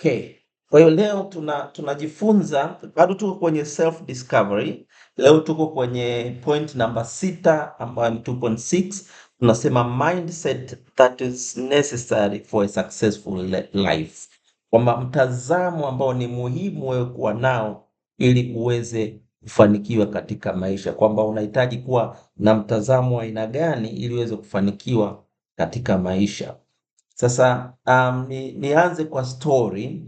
Okay. Kwa hiyo leo tunajifunza, bado tuko kwenye self discovery. Leo tuko kwenye point namba 6 ambayo ni 2.6. Tunasema mindset that is necessary for a successful life, kwamba mtazamo ambao ni muhimu wewe kuwa nao ili uweze kufanikiwa katika maisha, kwamba unahitaji kuwa na mtazamo wa aina gani ili uweze kufanikiwa katika maisha. Sasa nianze kwa story.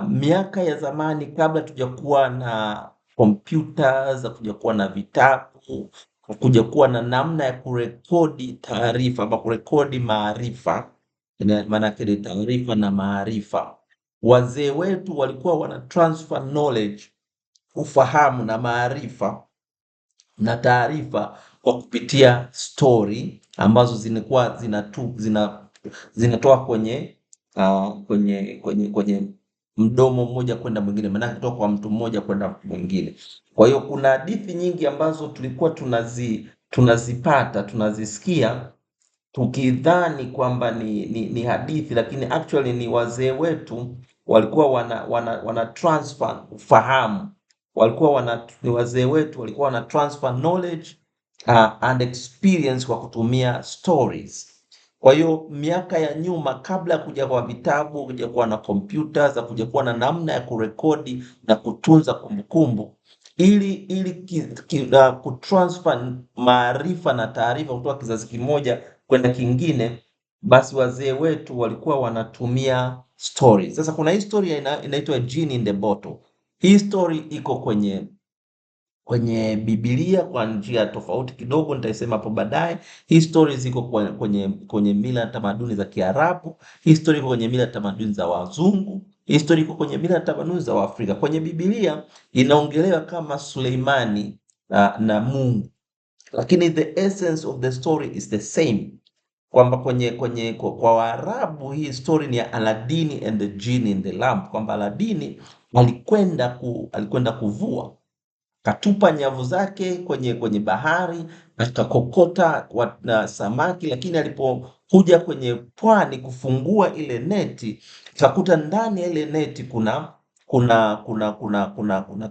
Miaka ya zamani, kabla tujakuwa na computers, kujakuwa na vitabu, kujakuwa na namna ya kurekodi taarifa ama kurekodi maarifa, maana yake ni taarifa na maarifa, wazee wetu walikuwa wana transfer knowledge, ufahamu na maarifa na taarifa kwa kupitia story ambazo zinakuwa zinatoa kwenye mdomo mmoja kwenda mwingine, maana kutoka kwa mtu mmoja kwenda mwingine. Kwa hiyo kuna hadithi nyingi ambazo tulikuwa tunazisikia tukidhani kwamba ni hadithi, lakini actually ni wazee wetu walikuwa wana transfer ufahamu, ni wazee wetu walikuwa wana transfer knowledge and experience kwa kutumia stories. Kwa hiyo miaka ya nyuma, kabla ya kuja kwa vitabu, kuja kuwa na computers, kuja kuwa na namna ya kurekodi na kutunza kumbukumbu, ili kutransfer maarifa na taarifa kutoka kizazi kimoja kwenda kingine, basi wazee wetu walikuwa wanatumia stories. Sasa kuna hii story inaitwa Genie in the Bottle. Hii story iko kwenye Biblia kwa njia tofauti kidogo, nitaisema hapo baadaye. Hii story ziko kwenye mila na tamaduni za Kiarabu. Hii story iko kwenye mila na tamaduni za Wazungu. Hii story iko kwenye mila na tamaduni za Waafrika. Kwenye Biblia inaongelewa kama Suleimani na Mungu, lakini the essence of the story is the same, kwamba kwa Waarabu hii story ni ya Aladini and the Genie in the Lamp, kwamba Aladini alikwenda kuvua, katupa nyavu zake kwenye bahari, akakokota na samaki, lakini alipokuja kwenye pwani kufungua ile neti, akakuta ndani ya ile neti kuna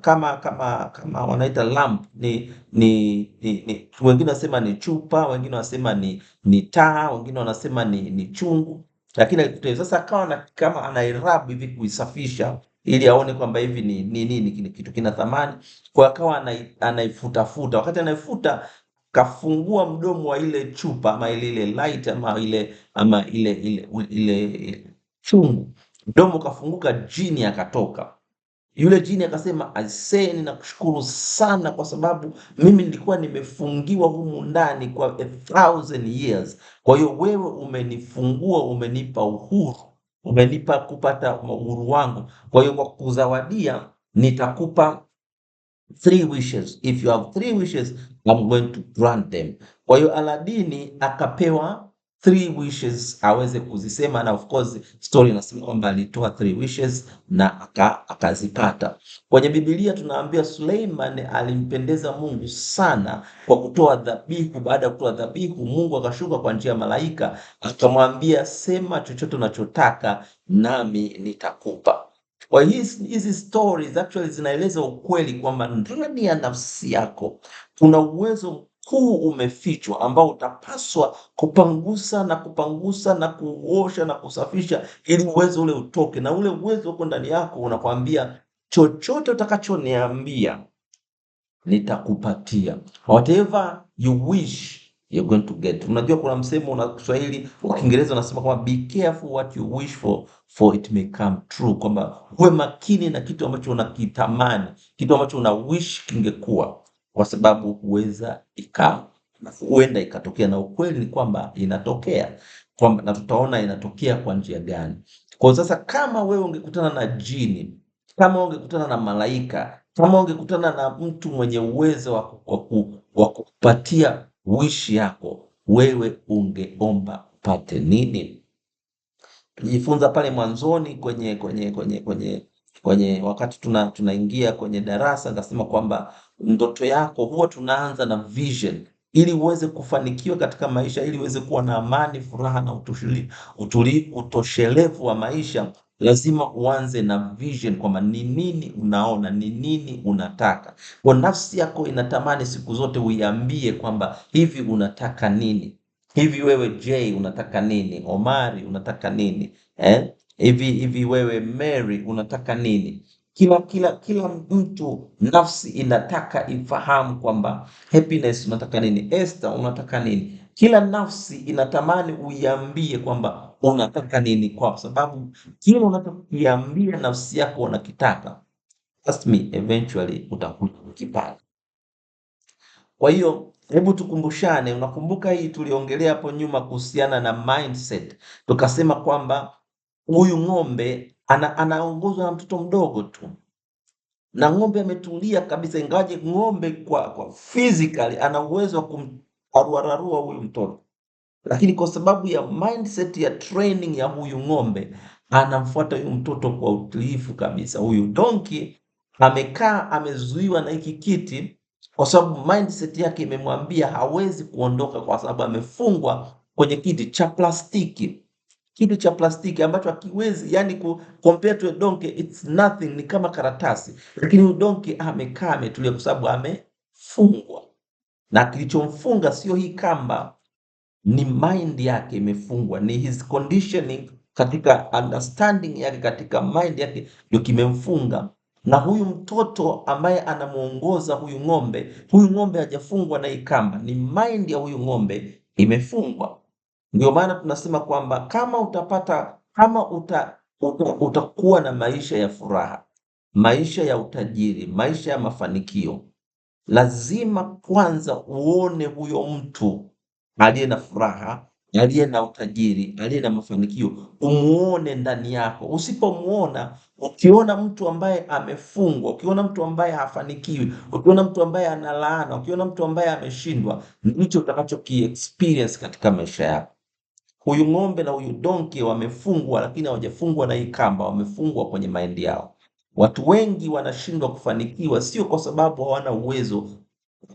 kama wanaita lamp, wengine wanasema ni chupa, wengine wanasema ni taa, wengine wanasema ni chungu, lakini alikuta sasa akawa kama anairabu hivi kuisafisha ili aone kwamba hivi ni nini kitu kina thamani. Kwa akawa anaifutafuta, wakati anaifuta kafungua mdomo wa ile chupa ama ile light ama ile chungu, mdomo kafunguka, jini akatoka. Yule jini akasema, aisee, ninakushukuru sana kwa sababu mimi nilikuwa nimefungiwa humu ndani kwa 1000 years. Kwa hiyo wewe umenifungua, umenipa uhuru, umenipa kupata uhuru wangu. Kwa hiyo kwa kuzawadia nitakupa 3 wishes. If you have 3 wishes, I'm going to grant them. Kwa hiyo Aladini akapewa 3 wishes aweze kuzisema, na of course story inasema kwamba alitoa 3 wishes na akazipata. Kwenye Biblia tunaambia Suleiman alimpendeza Mungu sana kwa kutoa dhabihu. Baada ya kutoa dhabihu, Mungu akashuka kwa njia ya malaika akamwambia, sema chochote unachotaka nami nitakupa. Kwa hizi stories actually zinaeleza ukweli kwamba ndani ya nafsi yako kuna uwezo mkuu umefichwa ambao utapaswa kupangusa na kuosha na kusafisha ili uwezo ule utoke, na ule uwezo uko ndani yako unakwambia chochote utakachoniambia nitakupatia. Whatever you wish you're going to get. Unajua kuna msemo una Kiswahili wa Kiingereza unasema kwamba be careful what you wish for it may come true, kwamba uwe makini na kitu ambacho unakitamani, kitu ambacho una wish kingekuwa, kwa sababu huenda ikatokea, na ukweli ni kwamba inatokea, kwamba na tutaona inatokea kwa njia gani. Kwa sasa kama wewe ungekutana na jini, kama ungekutana na malaika, kama ungekutana na mtu mwenye uwezo wa kupatia wish yako, wewe ungeomba upate nini? Tulijifunza pale mwanzoni kwenye wakati tunaingia kwenye darasa, ngasema kwamba ndoto yako huwa tunaanza na vision. ili uweze kufanikiwa katika maisha, ili uweze kuwa na amani, furaha na utoshelevu wa maisha, lazima uanze na vision, kwamba ni nini unaona, ni nini unataka. Kwa nafsi yako inatamani siku zote uiambie kwamba hivi unataka nini. Hivi wewe Jay unataka nini? Omari unataka nini? Hivi wewe Mary unataka nini? Kila mtu nafsi inataka ifahamu kwamba happiness unataka nini, Esther unataka nini. Kila nafsi inatamani uiambie kwamba unataka nini, kwa sababu kile unachokiambia nafsi yako unakitaka, trust me, eventually utakuja kukipata. Kwa hiyo hebu tukumbushane, unakumbuka hii tuliongelea hapo nyuma kuhusiana na mindset, tukasema kwamba huyu ng'ombe anaongozwa na mtoto mdogo tu, na ng'ombe ametulia kabisa, ingawaje ng'ombe kwa physically ana uwezo wa kumararua huyu mtoto, lakini kwa sababu ya mindset ya training ya huyu ng'ombe anamfuata huyu mtoto kwa utulivu kabisa. Huyu donkey amekaa amezuiwa na hiki kiti kwa sababu mindset yake imemwambia hawezi kuondoka, kwa sababu amefungwa kwenye kiti cha plastiki. Kitu cha plastiki ambacho hakiwezi, yani compare to a donkey, it's nothing, ni kama karatasi, lakini donkey amekaa ametulia kwa sababu amefungwa, na kilichomfunga sio hii kamba, ni mind yake imefungwa, ni his conditioning, katika understanding yake, katika mind yake ndio kimemfunga. Na huyu mtoto ambaye anamuongoza huyu ng'ombe hajafungwa na hii kamba, ni mind ya huyu ng'ombe imefungwa. Ndio maana tunasema kwamba kama utakuwa na maisha ya furaha, maisha ya utajiri, maisha ya mafanikio, lazima kwanza uone huyo mtu aliye na furaha, aliye na utajiri, aliye na mafanikio, umuone ndani yako. Usipomuona, ukiona mtu ambaye amefungwa, ukiona mtu ambaye hafanikiwi, ukiona mtu ambaye ana laana, ukiona mtu ambaye ameshindwa, ndicho utakachokiexperience katika maisha yako. Huyu ng'ombe na huyu donkey wamefungwa, lakini hawajafungwa na hii kamba, wamefungwa kwenye mind yao. Watu wengi wanashindwa kufanikiwa sio kwa sababu hawana uwezo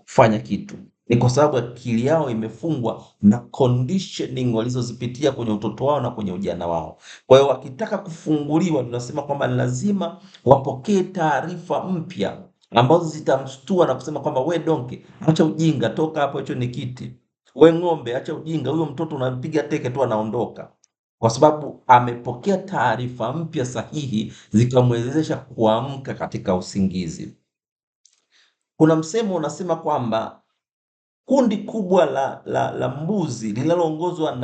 kufanya kitu, ni kwa sababu akili yao imefungwa na conditioning walizozipitia kwenye utoto wao na kwenye ujana wao. Kwa hiyo wakitaka kufunguliwa, tunasema kwamba ni lazima wapokee taarifa mpya ambazo zitamshtua na kusema kwamba we donkey, acha ujinga, toka hapo, hicho ni kiti. We ng'ombe, acha ujinga, huyo mtoto unampiga teke tu anaondoka, kwa sababu amepokea taarifa mpya sahihi zikamwezesha kuamka katika usingizi. Kuna msemo unasema kwamba kundi kubwa la mbuzi linaloongozwa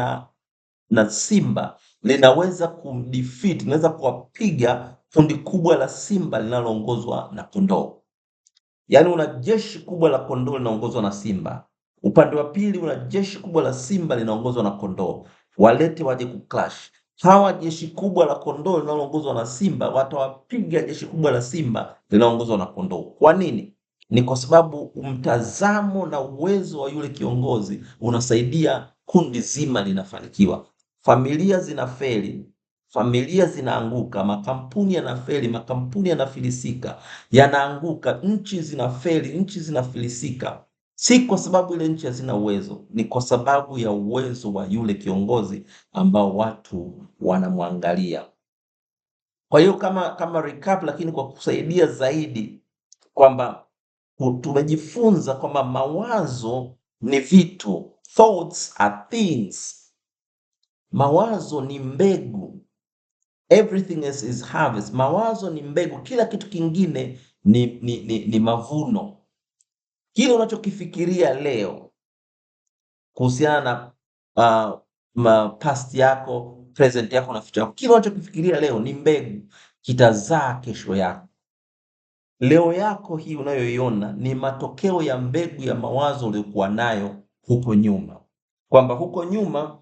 na simba linaweza kumdefeat, linaweza kuwapiga kundi kubwa la simba linaloongozwa na kondoo. Yaani una jeshi kubwa la kondoo linaongozwa na simba, upande wa pili una jeshi kubwa la simba linaongozwa na kondoo, walete waje kuclash. Hawa jeshi kubwa la kondoo linaloongozwa na simba watawapiga jeshi kubwa la simba linaongozwa na kondoo. Kwa nini? Ni kwa sababu mtazamo na uwezo wa yule kiongozi unasaidia kundi zima linafanikiwa. Familia zinafeli, familia zinaanguka, makampuni yanafeli, makampuni yanafilisika, yanaanguka, nchi zinafeli, nchi zinafilisika. Si kwa sababu ile nchi hazina uwezo, ni kwa sababu ya uwezo wa yule kiongozi ambao watu wanamwangalia. Kwa hiyo kama recap, lakini kwa kusaidia zaidi, kwamba tumejifunza kwamba mawazo ni vitu, thoughts are things. Mawazo ni mbegu, everything else is harvest. Mawazo ni mbegu, kila kitu kingine ni mavuno. Kile unachokifikiria leo kuhusiana na past yako, present yako na future yako, kile unachokifikiria leo ni mbegu, kitazaa kesho yako. Leo yako hii unayoiona ni matokeo ya mbegu ya mawazo uliyokuwa nayo huko nyuma, kwamba huko nyuma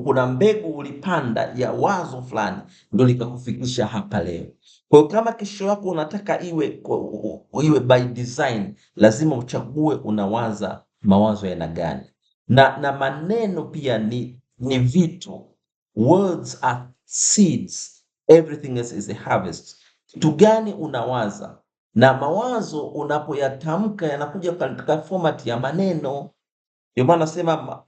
kuna mbegu ulipanda ya wazo fulani ndio likakufikisha hapa leo. Kwa hiyo kama kesho yako unataka iwe by design, lazima uchague unawaza mawazo ya aina gani. Na maneno pia ni vitu. Words are seeds, everything else is a harvest. Kitu gani unawaza na mawazo unapoyatamka yanakuja katika format ya maneno. Ndio maana nasema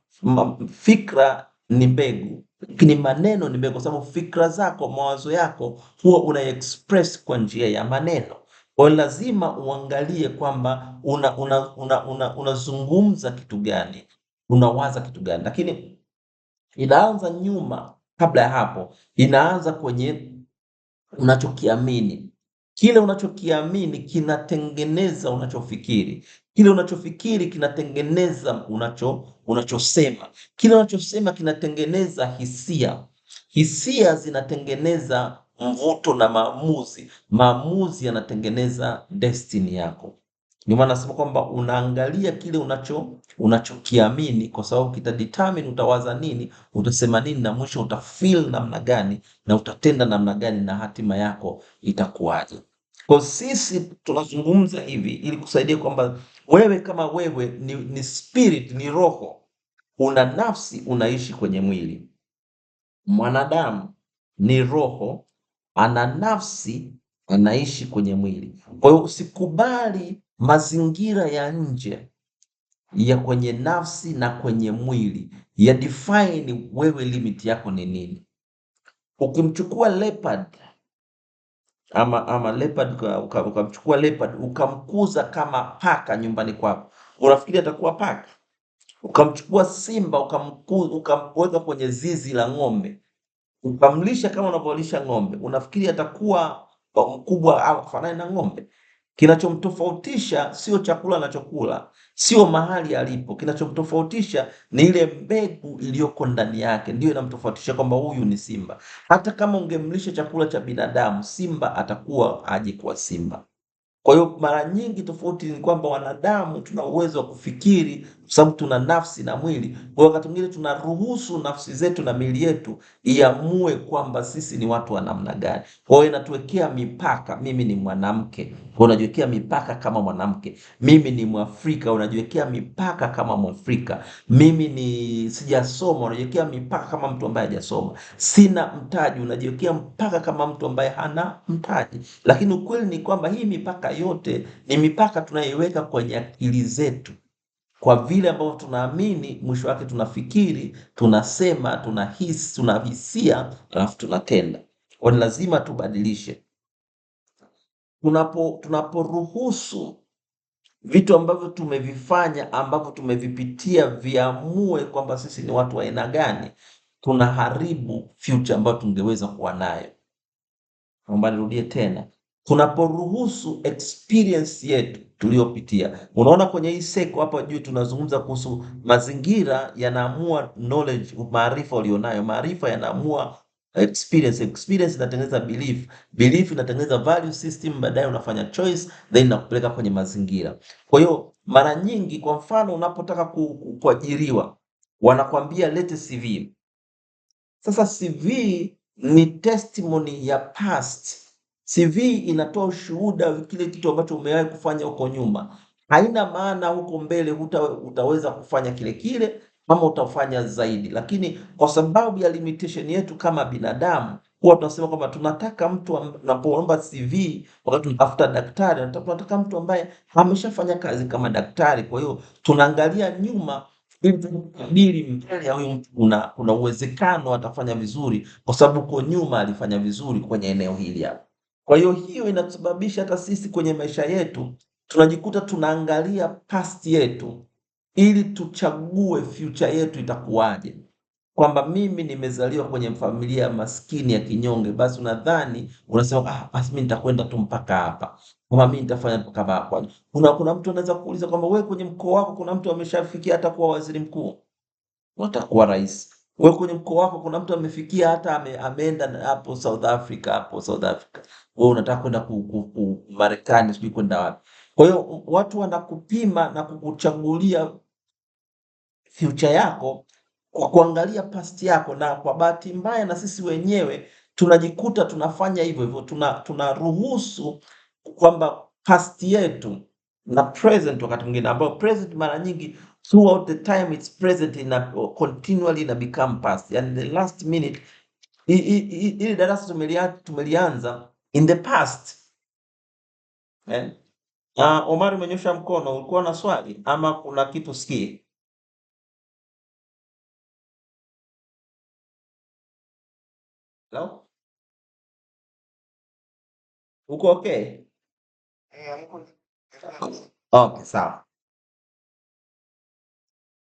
fikra ni mbegu, lakini maneno ni mbegu, kwa sababu fikra zako, mawazo yako huwa una express kwa njia ya maneno. Kwa hiyo lazima uangalie kwamba unazungumza kitu gani, unawaza kitu gani, lakini inaanza nyuma. Kabla ya hapo, inaanza kwenye unachokiamini. Kile unachokiamini kinatengeneza unachofikiri. Kile unachofikiri kinatengeneza unachosema. Kile unachosema kinatengeneza hisia. Hisia zinatengeneza mvuto na maamuzi. Maamuzi yanatengeneza destiny yako. Ndio maana nasema kwamba unaangalia kile unachokiamini, kwa sababu determine utawaza nini, utasema nini, na mwisho utafeel namna gani, na utatenda namna gani, na hatima yako itakuwaje. Kwa sisi tunazungumza hivi ili kusaidia kwamba wewe kama wewe ni spirit, ni roho, una nafsi, unaishi kwenye mwili. Mwanadamu ni roho, ana nafsi, anaishi kwenye mwili. Kwa hiyo usikubali mazingira ya nje ya kwenye nafsi na kwenye mwili ya define wewe limit yako ni nini. Ukimchukua leopard ama leopard, ukamchukua leopard ukamkuza kama paka nyumbani kwako, unafikiri atakuwa paka? Ukamchukua simba ukamweka kwenye zizi la ng'ombe, ukamlisha kama unavyolisha ng'ombe, unafikiri atakuwa mkubwa au kufanana na ng'ombe? Kinachomtofautisha sio chakula anachokula, sio mahali alipo. Kinachomtofautisha ni ile mbegu iliyoko ndani yake, ndio inamtofautisha kwamba huyu ni simba. Hata kama ungemlisha chakula cha binadamu, simba atakuwa aje kuwa simba. Kwa hiyo mara nyingi tofauti ni kwamba wanadamu tuna uwezo wa kufikiri, kwa sababu tuna nafsi na mwili. Kwa hiyo wakati mwingine tunaruhusu nafsi zetu na miili yetu iamue kwamba sisi ni watu wa namna gani. Kwa hiyo inatuwekea mipaka. Mimi ni mwanamke, unajiwekea mipaka kama mwanamke. Mimi ni Mwafrika, unajiwekea mipaka kama Mwafrika. Mimi ni sijasoma, unajiwekea mipaka kama mtu ambaye hajasoma. Sina mtaji, unajiwekea mpaka kama mtu ambaye hana mtaji. Lakini ukweli ni kwamba hii mipaka yote ni mipaka tunayoiweka kwenye akili zetu, kwa vile ambavyo tunaamini, mwisho wake tunafikiri, tunasema, tunahisi, tunahisia, alafu tunatenda. Kwa hiyo lazima tubadilishe. Tunaporuhusu vitu ambavyo tumevifanya, ambavyo tumevipitia, viamue kwamba sisi ni watu wa aina gani, tunaharibu future ambayo tungeweza kuwa nayo. Naomba nirudie tena. Tunaporuhusu experience yetu tuliyopitia. Unaona kwenye hii seko hapa juu tunazungumza kuhusu mazingira yanaamua knowledge, maarifa ulionayo. Maarifa yanaamua experience. Experience inatengeneza belief. Belief inatengeneza value system, baadaye unafanya choice, then inakupeleka kwenye mazingira. Kwa hiyo mara nyingi, kwa mfano, unapotaka kuajiriwa, wanakwambia lete CV. Sasa CV ni testimony ya past. CV inatoa ushuhuda kile kitu ambacho umewahi kufanya huko nyuma. Haina maana huko mbele utaweza kufanya kile kile ama utafanya zaidi, lakini kwa sababu ya limitation yetu kama binadamu, huwa tunasema kwamba tunataka mtu tunapoomba CV, wakati tunatafuta daktari, tunataka mtu ambaye ameshafanya kazi kama daktari. Kwa hiyo tunaangalia nyuma ili tukabili mbele ya huyu mtu kuna uwezekano atafanya vizuri, kwa sababu huko nyuma alifanya vizuri kwenye eneo hili hapa. Kwa hiyo hiyo inatusababisha hata sisi kwenye maisha yetu tunajikuta tunaangalia past yetu ili tuchague future yetu itakuwaje. Kwamba mimi nimezaliwa kwenye familia maskini ya kinyonge, basi unadhani unasema basi mimi nitakwenda tu mpaka hapa, kama mimi nitafanya mpaka hapa. Kuna mtu anaweza kuuliza kwamba wewe kwenye mkoa wako kuna mtu ameshafikia hata kuwa waziri mkuu, watakuwa rais. Wewe kwenye mkoa wako kuna mtu amefikia hata ameenda hapo South Africa, wewe unataka kwenda Marekani, sijui kwenda wapi. Kwa hiyo watu wanakupima na kukuchagulia future yako kwa kuangalia past yako, na kwa bahati mbaya na sisi wenyewe tunajikuta tunafanya hivyo hivyo. Tunaruhusu kwamba past yetu na present, wakati mwingine ambao present mara nyingi throughout the time it's present continually ina become past. Yani the last minute, ili darasa tumelianza in the past, Eh? Omari umenyosha mkono, ulikuwa na swali ama kuna kitu sikii? Hello? Uko okay? Okay, sawa.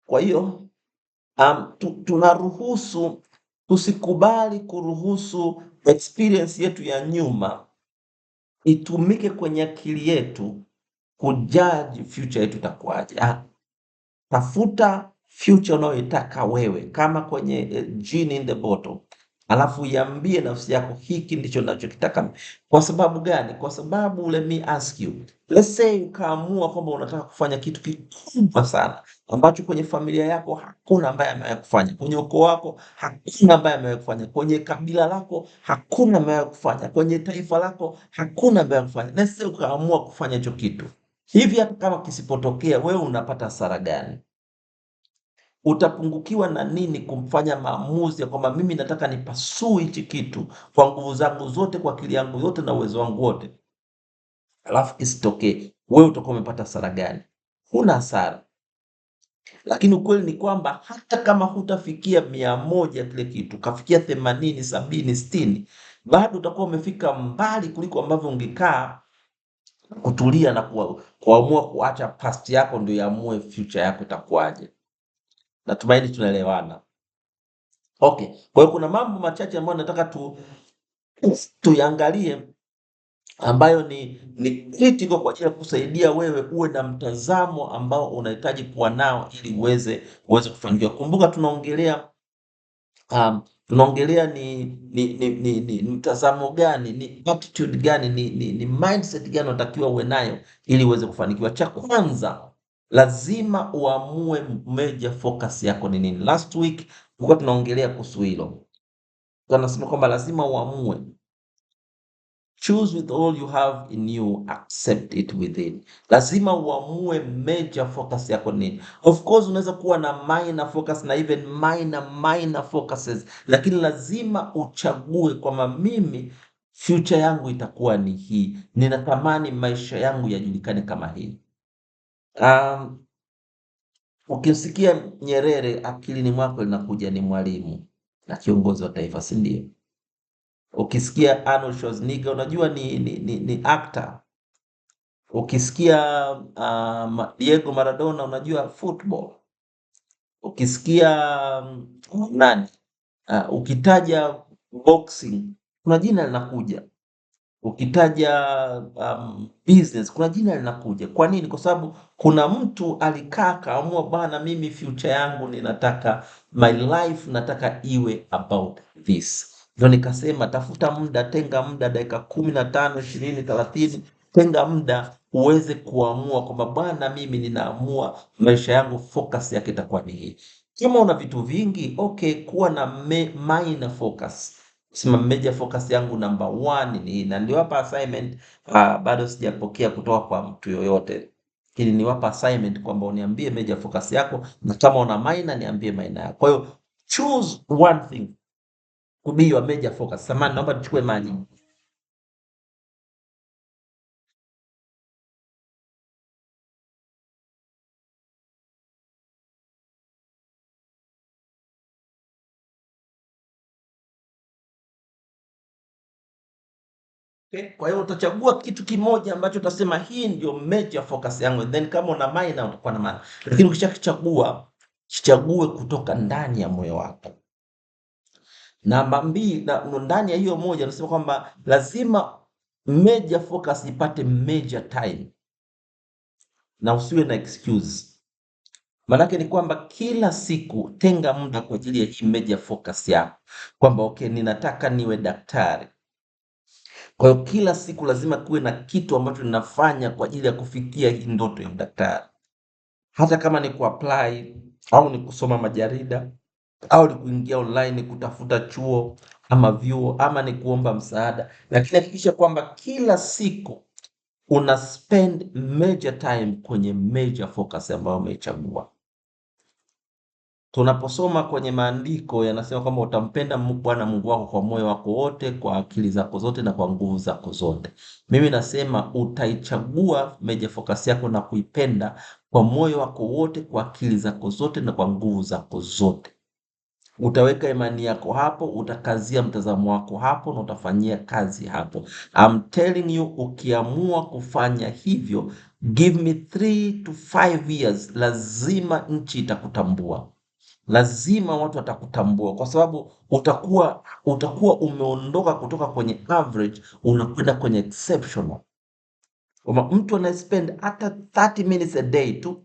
Kwa hiyo tunaruhusu, tusikubali kuruhusu experience yetu ya nyuma itumike kwenye akili yetu kujudge future yetu itakuwaje. Tafuta future unayoitaka wewe kama kwenye genie in the bottle, alafu iambie nafsi yako hiki ndicho ninachokitaka. Kwa sababu gani? Kwa sababu let me ask you, let's say ukaamua kwamba unataka kufanya kitu kikubwa sana ambacho kwenye familia yako hakuna ambaye amewahi kufanya, kwenye ukoo wako hakuna ambaye amewahi kufanya, kwenye kabila lako hakuna amewahi kufanya, kwenye taifa lako hakuna ambaye kufanya. Let's say ukaamua kufanya hicho kitu hivi, hata kama kisipotokea, wewe unapata hasara gani? Utapungukiwa na nini kumfanya maamuzi ya kwamba mimi nataka nipasue hichi kitu kwa nguvu zangu zote, kwa akili yangu yote na uwezo wangu wote, alafu kisitokee? Wewe utakuwa umepata hasara gani? Huna hasara. Lakini ukweli ni kwamba hata kama hutafikia 100 kile kitu, kafikia 80, 70, 60, bado utakuwa umefika mbali kuliko ambavyo ungekaa kutulia na kuamua kuacha past yako ndio iamue future yako itakuwaje. Natumaini tunaelewana. Okay. Kwa hiyo kuna mambo machache ambayo nataka tuyangalie ambayo ni critical kwa ajili ya kusaidia wewe uwe na mtazamo ambao unahitaji kuwa nao ili uweze kufanikiwa. Kumbuka tunaongelea ni mtazamo gani, ni attitude gani, ni mindset gani unatakiwa uwe nayo ili uweze kufanikiwa. Cha kwanza, lazima uamue major focus yako ni nini. Last week tulikuwa tunaongelea kuhusu hilo, tunasema kwamba lazima uamue, choose with all you have in you, accept it within. Lazima uamue major focus yako nini. Of course unaweza kuwa na minor focus na even minor focuses, lakini lazima uchague kwamba mimi future yangu itakuwa ni hii, ninatamani maisha yangu yajulikane kama hii. Ukisikia Nyerere akilini mwako linakuja ni Mwalimu na kiongozi wa taifa, si ndio? Ukisikia Arnold Schwarzenegger unajua ni actor. Ukisikia Diego Maradona unajua football. Ukisikia nani, ukitaja boxing kuna jina linakuja. Ukitaja business kuna jina linakuja. Kwa nini? Kwa sababu kuna mtu alikaa kaamua, bwana, mimi future yangu ninataka, my life nataka iwe about this. Ndio nikasema tafuta muda, tenga muda, dakika 15, 20, 30, tenga muda uweze kuamua kwamba bwana, mimi ninaamua maisha yangu focus yake itakuwa ni hii. Kama una vitu vingi, okay, kuwa na minor focus. Sema major focus yangu number 1 ni, na niliwapa assignment, bado sijapokea kutoka kwa mtu yoyote, ili niwapa assignment kwamba uniambie major focus yako, na kama una minor niambie minor yako. Kwa hiyo choose one thing to be your major focus. Samahani, naomba nichukue maji. Okay? Kwa hiyo utachagua kitu kimoja ambacho utasema hii ndio major focus yangu, then kama una minor utakuwa na minor. Lakini ukishakichagua, kichague kutoka ndani ya moyo wako. Namba 2, na ndani ya hiyo moja nasema kwamba lazima major focus ipate major time na usiwe na excuse. Maanake ni kwamba kila siku tenga muda kwa ajili ya hii major focus yako, kwamba okay, ninataka niwe daktari. Kwa hiyo kila siku lazima kuwe na kitu ambacho ninafanya kwa ajili ya kufikia hii ndoto ya daktari, hata kama ni kuapply au ni kusoma majarida au ni kuingia online kutafuta chuo ama vyuo ama ni kuomba msaada, lakini hakikisha kwamba kila siku una spend major time kwenye major focus ambayo umeichagua. tunaposoma kwenye maandiko yanasema kwamba utampenda Bwana Mungu wako kwa moyo wako wote, kwa akili zako zote na kwa nguvu zako zote. Mimi nasema utaichagua major focus yako na kuipenda kwa moyo wako wote, kwa akili zako zote na kwa nguvu zako zote. Utaweka imani yako hapo, utakazia mtazamo wako hapo na utafanyia kazi hapo. I'm telling you, ukiamua kufanya hivyo, give me 3 to 5 years, lazima nchi itakutambua. Lazima watu watakutambua, kwa sababu utakuwa umeondoka kutoka kwenye average unakwenda kwenye exceptional. Kama mtu anaspend hata 30 minutes a day tu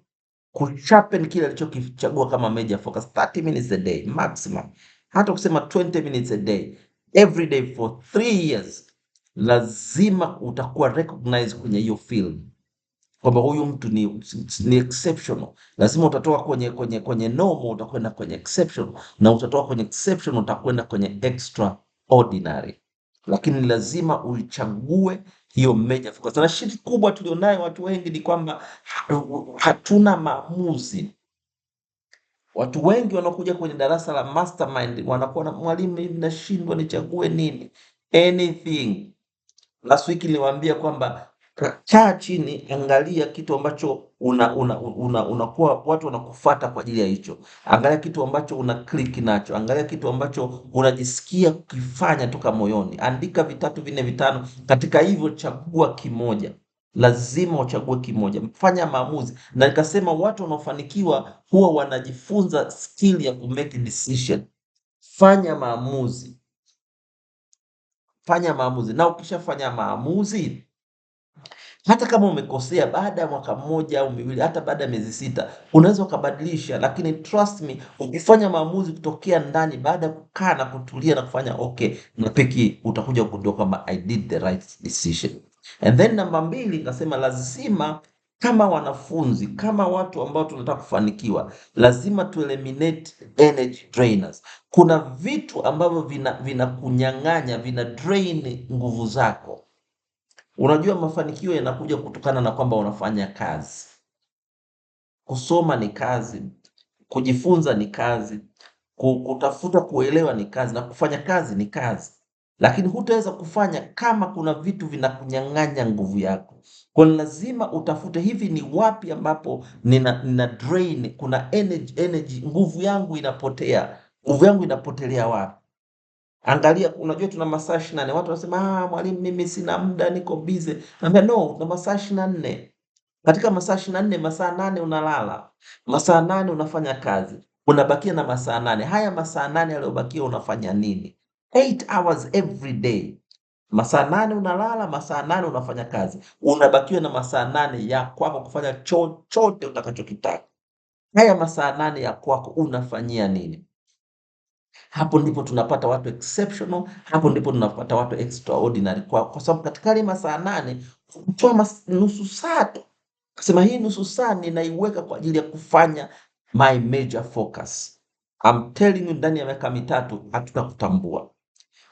kusharpen kile alichokichagua kama major focus, 30 minutes a day maximum, hata kusema 20 minutes a day every day for 3 years, lazima utakuwa recognized kwenye hiyo field kwamba huyu mtu ni exceptional. Lazima utatoka kwenye normal utakwenda kwenye exceptional, na utatoka kwenye exceptional utakwenda kwenye extraordinary, lakini lazima uichague hiyo major focus. Na shida kubwa tulionayo watu wengi ni kwamba hatuna maamuzi. Watu wengi wanakuja kwenye darasa la mastermind wanakuwa na mwalimu, hivi nashindwa nichague nini? Anything. Last week niliwaambia kwamba kaa chini, angalia kitu ambacho unakuwa watu wanakufuata kwa ajili ya hicho. Angalia kitu ambacho una click nacho, angalia kitu ambacho unajisikia kukifanya toka moyoni. Andika 3, 4, 5, katika hivyo chagua kimoja. Lazima uchague kimoja, fanya maamuzi. Na nikasema watu wanaofanikiwa huwa wanajifunza skill ya ku make decision. Fanya maamuzi, fanya maamuzi, na ukishafanya maamuzi, hata kama umekosea, baada ya mwaka mmoja au miwili, hata baada ya miezi 6, unaweza ukabadilisha. Lakini trust me, ukifanya maamuzi kutokea ndani, baada ya kukaa na kutulia na kufanya okay na peki, utakuja kugundua kwamba I did the right decision. And then namba 2, nasema lazima kama wanafunzi, kama watu ambao tunataka kufanikiwa, lazima tu eliminate energy drainers. Kuna vitu ambavyo vinakunyang'anya, vina drain nguvu zako. Unajua mafanikio yanakuja kutokana na kwamba unafanya kazi. Kusoma ni kazi, kujifunza ni kazi, kutafuta kuelewa ni kazi, na kufanya kazi ni kazi. Lakini hutaweza kufanya kama kuna vitu vinakunyang'anya nguvu yako. Kwa lazima utafute hivi ni wapi ambapo nina drain, kuna energy, nguvu yangu inapotea. Nguvu yangu inapotelea wapi? Angalia, unajua tuna masaa 24. Watu wanasema mwalimu, mimi sina muda, niko busy. Naambia no, tuna masaa 24. Katika masaa 24, masaa 8 unalala, masaa 8 unafanya kazi, unabakia na masaa 8. Haya masaa 8 yaliyobakia unafanya nini? 8 hours every day. Masaa 8 unalala, masaa 8 unafanya kazi, unabakiwa na masaa 8 ya kwako kufanya chochote utakachokitaka. Haya masaa 8 ya kwako unafanyia nini? Hapo ndipo tunapata watu exceptional, hapo ndipo tunapata watu extraordinary, kwa sababu katika ile masaa 8 kutoa nusu saa tu, kusema hii nusu saa ninaiweka kwa ajili ya kufanya my major focus. I'm telling you, ndani ya miaka 3 hatutakutambua.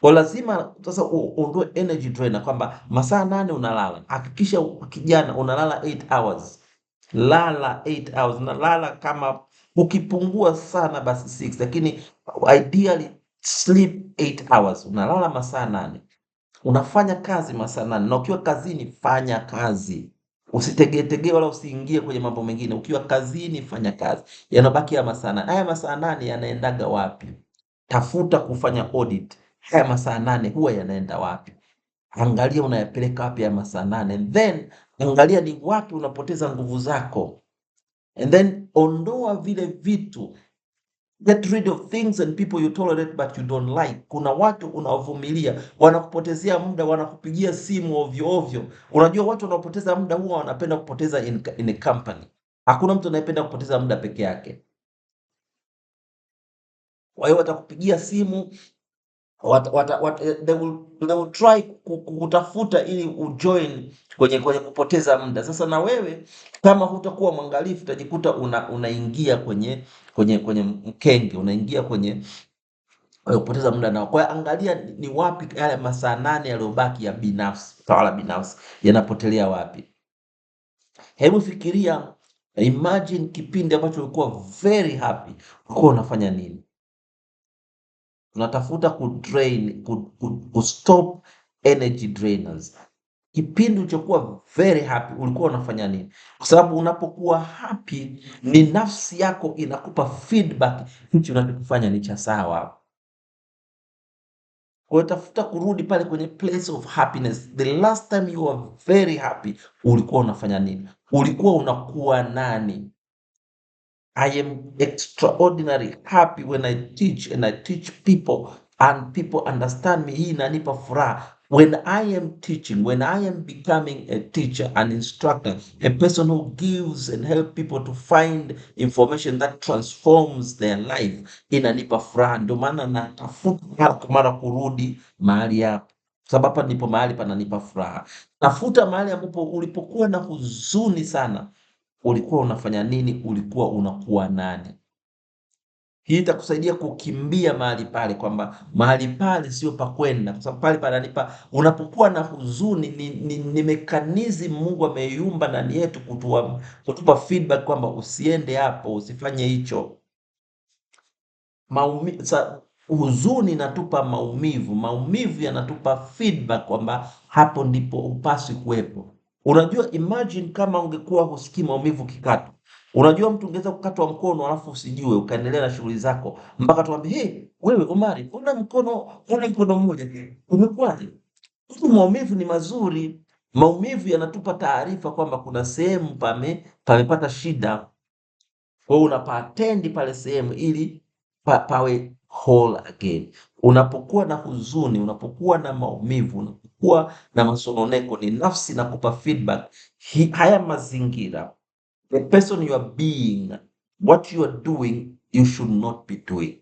Kwa lazima sasa uondoe energy drainer, kwamba masaa 8 unalala, hakikisha kijana unalala 8 hours. Lala 8 hours, na lala kama ukipungua sana basi 6, lakini ideally sleep 8 hours. Unalala masaa 8, unafanya kazi masaa 8, na ukiwa kazini fanya kazi. Usitegetege wala usiingie kwenye mambo mengine. Ukiwa kazini fanya kazi. Yanabaki ya masaa 8. Haya masaa 8 yanaendaga wapi? Tafuta kufanya audit. Haya masaa 8 huwa yanaenda wapi? Angalia unayapeleka wapi ya masaa 8, then angalia ni wapi unapoteza nguvu zako, and then ondoa vile vitu. Get rid of things and people you tolerate but you don't like. Kuna watu unawavumilia, wanakupotezea muda, wanakupigia simu ovyo ovyo. Unajua watu wanaopoteza muda huwa wanapenda kupoteza in a company. Hakuna mtu anayependa kupoteza muda peke yake. Kwa hiyo watakupigia simu, they will try kutafuta ili ujoin kwenye kupoteza muda. Sasa na wewe kama hutakuwa mwangalifu, utajikuta unaingia kwenye mkenge, unaingia kwenye kupoteza muda nao. Kwa hiyo angalia ni wapi yale masaa 8 yaliyobaki ya binafsi, tawala binafsi, yanapotelea wapi. Hebu fikiria Imagine kipindi ambacho ulikuwa very happy, ulikuwa unafanya nini? Unatafuta kustop energy drainers. Kipindi ulichokuwa very happy ulikuwa unafanya nini? Kwa sababu unapokuwa happy ni nafsi yako inakupa feedback, hichi unachokifanya ni cha sawa. Kwa hiyo tafuta kurudi pale kwenye place of happiness. The last time you were very happy ulikuwa unafanya nini? Ulikuwa unakuwa nani? I am extraordinary happy when I teach and I teach people and people understand me. Hii inanipa furaha. When I am teaching, when I am becoming a teacher, an instructor, a person who gives and help people to find information that transforms their life, inanipa furaha. Ndio maana natafuta mara kwa mara kurudi mahali hapo, sababu hapa ndipo mahali pananipa furaha. Tafuta mahali ambapo ulipokuwa na huzuni sana, ulikuwa unafanya nini? Ulikuwa unakuwa nani? Hii itakusaidia kukimbia mahali pale, kwamba mahali pale sio pa kwenda, kwa sababu pale pananipa. Unapokuwa na huzuni, ni mekanizmu Mungu ameiumba ndani yetu kutupa feedback kwamba usiende hapo, usifanye hicho. Huzuni inatupa maumivu, maumivu yanatupa feedback kwamba hapo ndipo upaswi kuwepo. Unajua, imagine kama ungekuwa husikii maumivu kikatwa. Unajua, mtu ungeweza kukatwa mkono alafu usijue, ukaendelea na shughuli zako mpaka tuambie, hey, wewe Omari, una mkono mmoja, umekwaje? Maumivu ni mazuri. Maumivu yanatupa taarifa kwamba kuna sehemu pamepata shida. Kwa hiyo unapaatendi pale sehemu ili pawe whole again. Unapokuwa na huzuni, unapokuwa na maumivu, unapokuwa na masononeko, ni nafsi na kupa feedback. Haya mazingira, the person you are being, what you are doing, you should not be doing.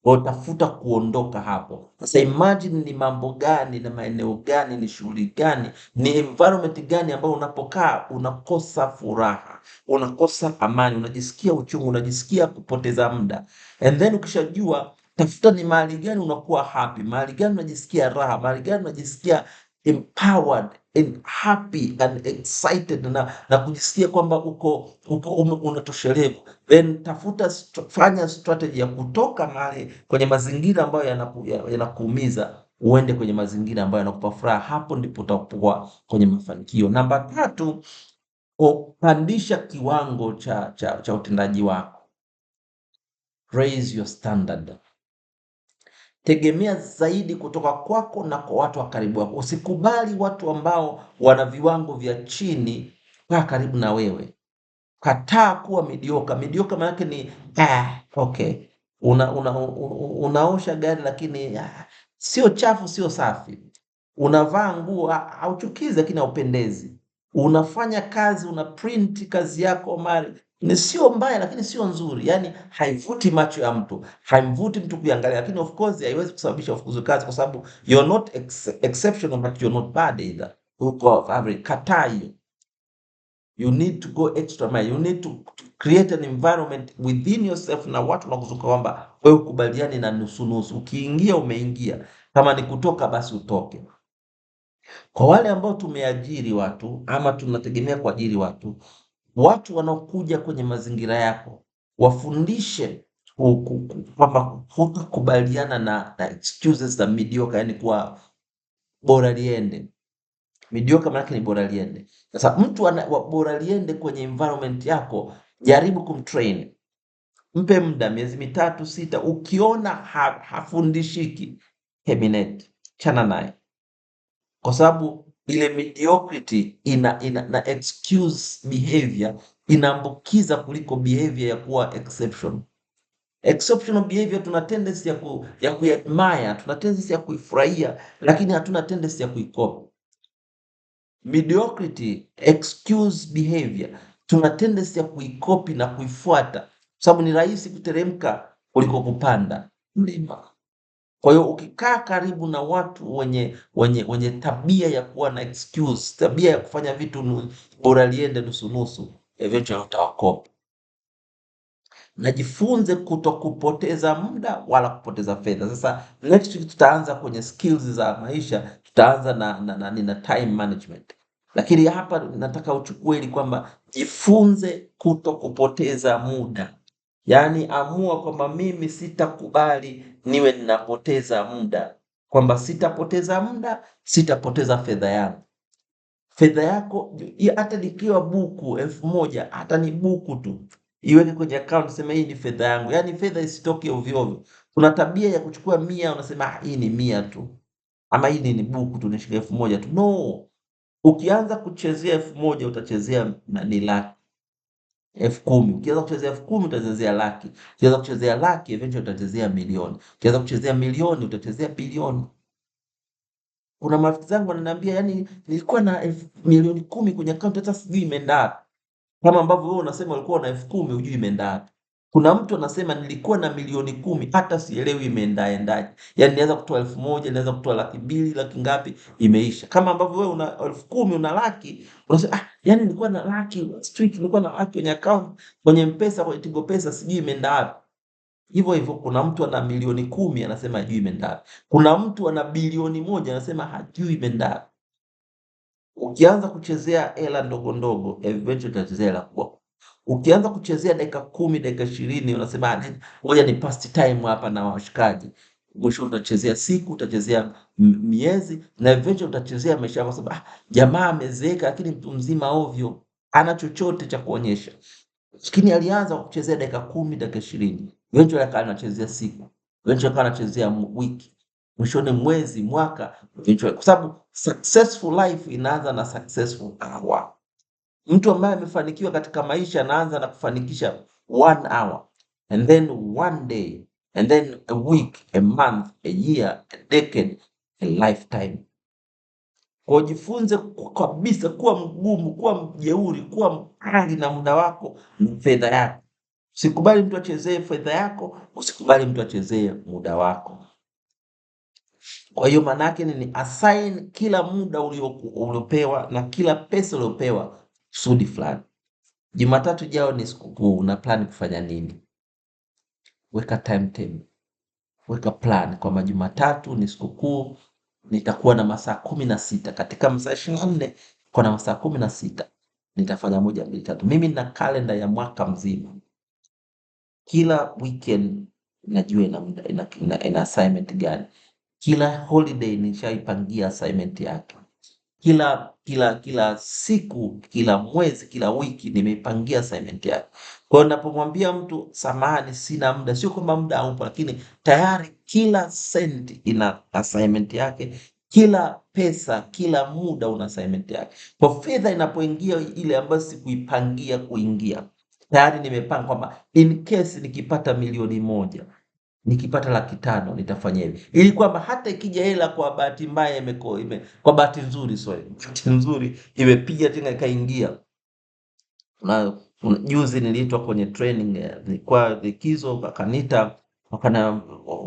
Kwa tafuta kuondoka hapo. Sasa imagine ni mambo gani na maeneo gani, ni shughuli gani, ni environment gani ambayo unapokaa unakosa furaha, unakosa amani, unajisikia uchungu, unajisikia kupoteza muda. And then ukishajua, tafuta ni mahali gani unakuwa happy, mahali gani unajisikia raha, mahali gani unajisikia empowered and happy and excited na kujisikia kwamba unatoshelevu. Then fanya strategy ya kutoka mahali kwenye mazingira ambayo yanakuumiza uende kwenye mazingira ambayo yanakupa furaha. Hapo ndipo utakuwa kwenye mafanikio. Namba 3, kupandisha kiwango cha utendaji wako. Raise your standard. Tegemea zaidi kutoka kwako na kwa watu wa karibu wako. Usikubali watu ambao wana viwango vya chini kaa karibu na wewe. Kataa kuwa mediocre. Mediocre maana yake ni okay. Unaosha gari lakini sio chafu, sio safi. Unavaa nguo hauchukizi lakini haupendezi. Unafanya kazi, una print kazi yako Omari, ni sio mbaya lakini sio nzuri. Yani haivuti macho ya mtu, haimvuti mtu kuangalia, lakini of course haiwezi kusababisha ufukuzwe kazi, kwa sababu you're not exceptional but you're not bad either. Uko average. Kataa hiyo. You need to go extra mile. You need to create an environment within yourself na watu nakuzunguka kwamba wewe ukubaliani na nusu nusu. Ukiingia umeingia, kama ni kutoka basi utoke. Kwa wale ambao tumeajiri watu ama tunategemea kuajiri watu wanaokuja kwenye mazingira yako, wafundishe kwamba hukubaliana na excuses za mediocre, yani kuwa bora liende. Mediocre maana yake ni bora liende. Sasa mtu bora liende kwenye environment yako, jaribu kumtrain. Mpe muda miezi 3, 6, ukiona hafundishiki, terminate, chana naye. Kwa sababu ile mediocrity na excuse behavior inaambukiza kuliko behavior ya kuwa exception. Exceptional behavior tuna tendency ya kuadmire, tuna tendency ya kuifurahia, lakini hatuna tendency ya kuicopy. Mediocrity, excuse behavior, tuna tendency ya kuicopy na kuifuata, sababu ni rahisi kuteremka kuliko kupanda mlima. Kwa hiyo ukikaa karibu na watu wenye tabia ya kuwa na excuse, tabia ya kufanya vitu bora liende nusu nusu, eventually utawakopa. Najifunze kutokupoteza muda wala kupoteza fedha. Sasa next week tutaanza kwenye skills za maisha, tutaanza na time management. Lakini hapa nataka uchukue ili kwamba Jifunze kuto kupoteza muda. Yaani amua kwamba mimi sitakubali niwe ninapoteza muda, kwamba sitapoteza muda, sitapoteza fedha yangu. Fedha yako hata likiwa buku 1,000, hata ni buku tu, iweke kwenye account, sema hii ni fedha yangu. Yaani fedha isitoke ovyo ovyo. Kuna tabia ya kuchukua 100 unasema hii ni 100 tu, ama hii ni buku tu, nishike 1,000 tu. No, ukianza kuchezea 1,000 utachezea ni laki, 10,000. Ukianza kuchezea 10,000 utachezea laki. Ukianza kuchezea laki, eventually utachezea milioni. Ukianza kuchezea milioni utachezea bilioni. Kuna marafiki zangu wananiambia, yani nilikuwa na milioni 10 kwenye account, hata sijui imeenda wapi. Kama ambavyo wewe unasema ulikuwa na 10,000 hujui imeenda wapi. Kuna mtu anasema nilikuwa na milioni 10 hata sielewi imeendaendaje. Yani niweza kutoa 1,000, niweza kutoa 200,000, laki ngapi, imeisha. Kama ambavyo wewe una 10,000 una laki, unasema yani nilikuwa na laki last week, nilikuwa na laki kwenye account, kwenye M-Pesa, kwenye Tigo Pesa, sijui imeenda wapi. Hivyo hivyo kuna mtu ana milioni 10 anasema hajui imeenda wapi. Kuna mtu ana bilioni 1 anasema hajui imeenda wapi. Ukianza kuchezea hela ndogo ndogo, eventually utachezea hela kubwa. Ukianza kuchezea dakika 10, dakika 20, unasema ngoja ni past time hapa na washikaji. Mwisho utachezea siku, utachezea miezi, na eventually utachezea maisha yako, sababu jamaa amezeeka lakini mtu mzima ovyo, ana chochote cha kuonyesha. Lakini alianza kuchezea dakika 10, dakika 20, eventually akawa anachezea siku, eventually akawa anachezea wiki, mwishoni mwezi, mwaka, eventually, kwa sababu successful life inaanza na successful hour. Mtu ambaye amefanikiwa katika maisha anaanza na kufanikisha 1 hour, and then 1 day, and then a week, a month, a year, a decade, a lifetime. Kwa jifunze kabisa kuwa mgumu, kuwa mjeuri, kuwa mkali na muda wako na fedha yako. Usikubali mtu achezee fedha yako, usikubali mtu achezee muda wako. Kwa hiyo maana yake ni assign kila muda uliopewa na kila pesa uliopewa kusudi fulani. Jumatatu jao ni sikukuu, una plan kufanya nini? Weka timetable. Weka plan kwamba Jumatatu ni sikukuu, nitakuwa na masaa 16. Katika masaa 24 kwa na masaa 16 nitafanya 1, 2, 3. Mimi nina kalenda ya mwaka mzima. Kila weekend najua ina assignment gani. Kila holiday nishaipangia assignment yake. Kila siku, kila mwezi, kila wiki nimeipangia assignment yake. Kwa hiyo ninapomwambia mtu samahani sina muda, sio kwamba muda haupo, lakini tayari kila senti ina assignment yake. Kila pesa, kila muda una assignment yake. Kwa fedha inapoingia ile ambayo sikuipangia kuingia, tayari nimepanga kwamba in case nikipata milioni 1, nikipata 500,000 nitafanya hivi, ili kwamba hata ikija hela kwa bahati mbaya kwa bahati nzuri, bahati nzuri imepiga tena ikaingia. Juzi niliitwa kwenye training, nilikuwa likizo, wakaniita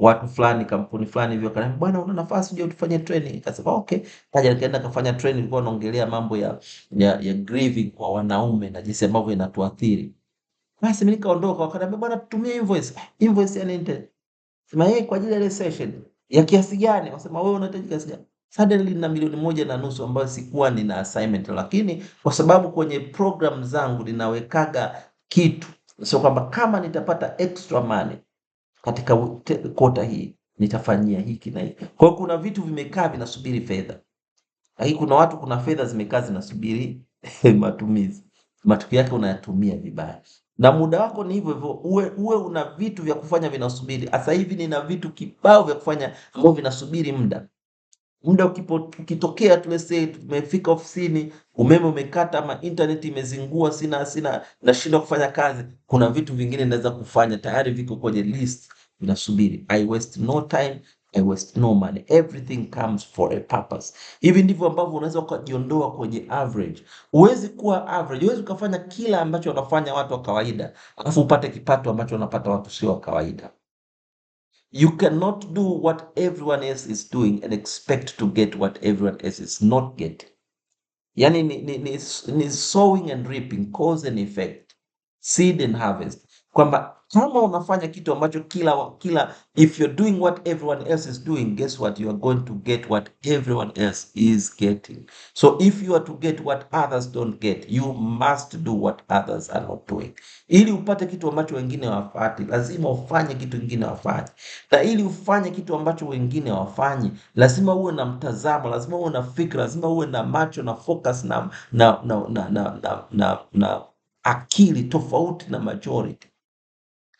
watu fulani, kampuni fulani hivyo, wakaniambia bwana, una nafasi uje utufanye training. Nikasema okay, kaja nikaenda kufanya training. Nilikuwa naongelea mambo ya grieving kwa wanaume na jinsi ambavyo inatuathiri. Basi mimi nikaondoka, wakaniambia bwana, tutumie invoice. Invoice yani nini? Sema yeye kwa ajili ya ile session ya kiasi gani? Wasema wewe unahitaji kiasi gani? Suddenly na milioni 1.5 ambayo sikuwa nina assignment, lakini kwa sababu kwenye program zangu ninawekaga kitu, sio kwamba kama nitapata extra money katika kota hii nitafanyia hiki na hiki. Kwa hiyo kuna vitu vimekaa vinasubiri fedha, lakini kuna watu, kuna fedha zimekaa zinasubiri matumizi. Matokeo yake unayatumia vibaya. Na muda wako ni hivyo hivyo, uwe una vitu vya kufanya vinasubiri. Sasa hivi nina vitu kibao vya kufanya ambavyo vinasubiri muda. Muda ukitokea tu, let's say tumefika ofisini, umeme umekata ama internet imezingua, sina nashindwa kufanya kazi, kuna vitu vingine naweza kufanya, tayari viko kwenye list vinasubiri. I waste no time, I waste no money. Everything comes for a purpose. Hivi ndivyo ambavyo unaweza ukajiondoa kwenye average. Huwezi kuwa average, huwezi ukafanya kila ambacho wanafanya watu wa kawaida alafu upate kipato ambacho wanapata watu sio wa kawaida. You cannot do what everyone else is doing and expect to get what everyone else is not getting. Yani ni sowing and reaping, cause and effect. seed and harvest, kwamba kama unafanya kitu ambacho if you're doing what everyone else is doing, guess what, you are going to get what everyone else is getting. So if you are to get what others don't get, you must do what others are not doing. Ili upate kitu ambacho wengine hawapati, lazima ufanye kitu wengine hawafanye, na ili ufanye kitu ambacho wengine hawafanyi, lazima uwe na mtazamo, lazima uwe na fikra, lazima uwe na macho na focus na akili tofauti na majority.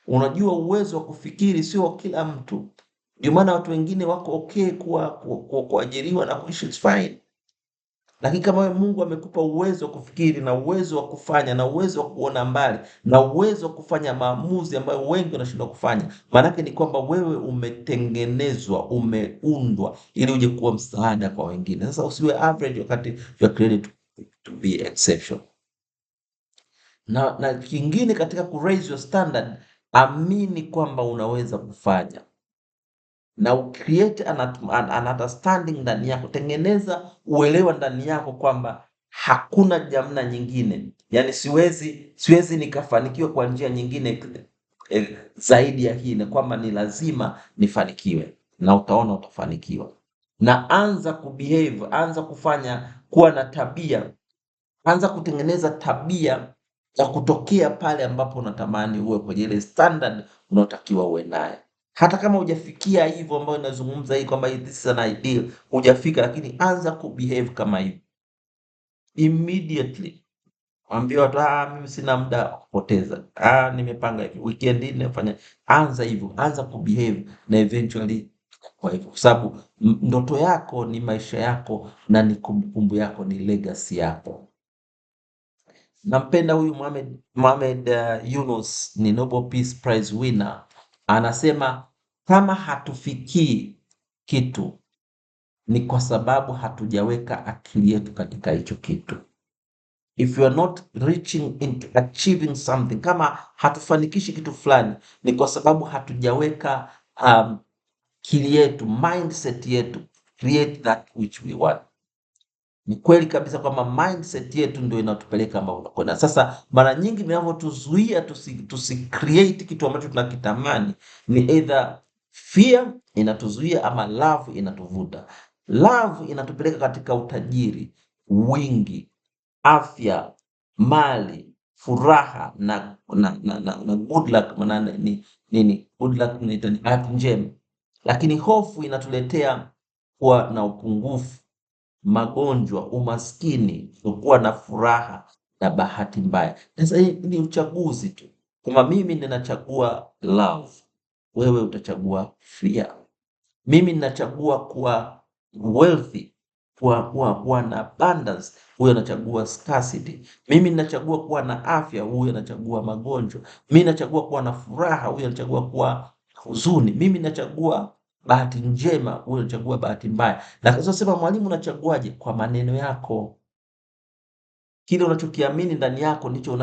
Unajua uwezo wa kufikiri sio kila mtu, ndio maana watu wengine wako okay kuajiriwa na kuishi fine, lakini kama wewe Mungu amekupa uwezo wa kufikiri na uwezo wa kufanya na uwezo wa kuona mbali na uwezo wa kufanya maamuzi ambayo wengi wanashindwa kufanya, maanake ni kwamba wewe umetengenezwa, umeundwa ili uje kuwa msaada kwa wengine. Sasa usiwe average wakati you are created to be exception. Na kingine katika ku raise your standard, amini kwamba unaweza kufanya na ucreate an understanding ndani yako, tengeneza uelewa ndani yako kwamba hakuna jamna nyingine, yani siwezi nikafanikiwa kwa njia nyingine zaidi ya hii, na kwamba ni lazima nifanikiwe, na utaona utafanikiwa. Na anza kubehave, anza kufanya, kuwa na tabia, anza kutengeneza tabia ya kutokea pale ambapo unatamani uwe kwenye ile standard unaotakiwa uwe naye. Hata kama hujafikia hivyo ambayo ninazungumza hii kwamba this is an ideal, hujafika, lakini anza kubehave kama hivyo immediately. Mwambie watu, mimi sina muda wa kupoteza, nimepanga hivi weekend hii nafanya. Anza hivyo, anza kubehave, na eventually kwa hivyo, kwa sababu ndoto yako ni maisha yako, na ni kumbukumbu yako, ni legacy yako. Nampenda huyu Mohamed Yunus, ni Nobel Peace Prize winner. Anasema kama hatufikii kitu ni kwa sababu hatujaweka akili yetu katika hicho kitu. If you are not reaching into achieving something, kama hatufanikishi kitu fulani, ni kwa sababu hatujaweka akili yetu, mindset yetu, create that which we want. Ni kweli kabisa kwamba mindset yetu ndio inatupeleka ambao unakwenda. Sasa mara nyingi vinavyotuzuia tusi create kitu ambacho tunakitamani ni either fear inatuzuia ama love inatuvuta. Love inatupeleka katika utajiri, wingi, afya, mali, furaha na good luck. Maana nini good luck? Ni bahati njema. Lakini hofu inatuletea kuwa na upungufu, magonjwa, umaskini, kuwa na furaha na bahati mbaya. Sasa hii ni uchaguzi tu. Kama mimi ninachagua love, wewe utachagua fear. Mimi ninachagua kuwa wealthy, kuwa na abundance, huyo anachagua scarcity. Mimi ninachagua kuwa na afya, huyo anachagua magonjwa. Mimi ninachagua kuwa na furaha, huyo anachagua kuwa huzuni. Mimi ninachagua bahati njema, huyo anachagua bahati mbaya. Na kwa sababu mwalimu, unachaguaje? Kwa maneno yako. Kile unachokiamini ndani yako ndicho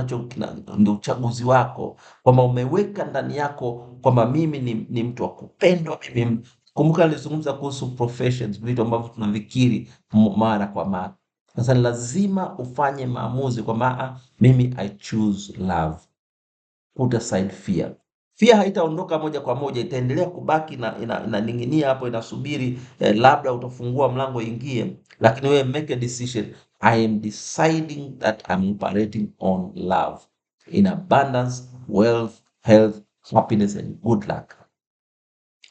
ndio uchaguzi wako, kwamba umeweka ndani yako kwamba mimi ni mtu wa kupendwa. Mimi kumbuka nilizungumza kuhusu professions, vitu ambavyo tunavikiri mara kwa mara. Sasa lazima ufanye maamuzi kwamba mimi I choose love. Put aside fear. Fear haitaondoka moja kwa moja, itaendelea kubaki na inaning'inia hapo, inasubiri labda utafungua mlango ingie, lakini wewe make a decision. I am deciding that I'm operating on love in abundance, wealth, health, happiness and good luck.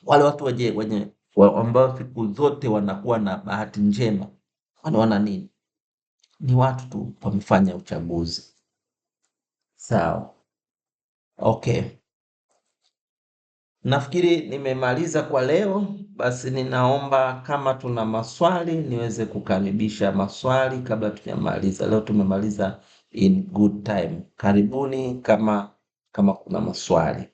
Wale watu wenye ambao siku zote wanakuwa na bahati njema, wanaona nini? Ni watu tu wamefanya uchaguzi. Sawa. Okay. Nafikiri nimemaliza kwa leo. Basi ninaomba kama tuna maswali niweze kukaribisha maswali kabla tujamaliza. Leo tumemaliza in good time. Karibuni kama kuna maswali.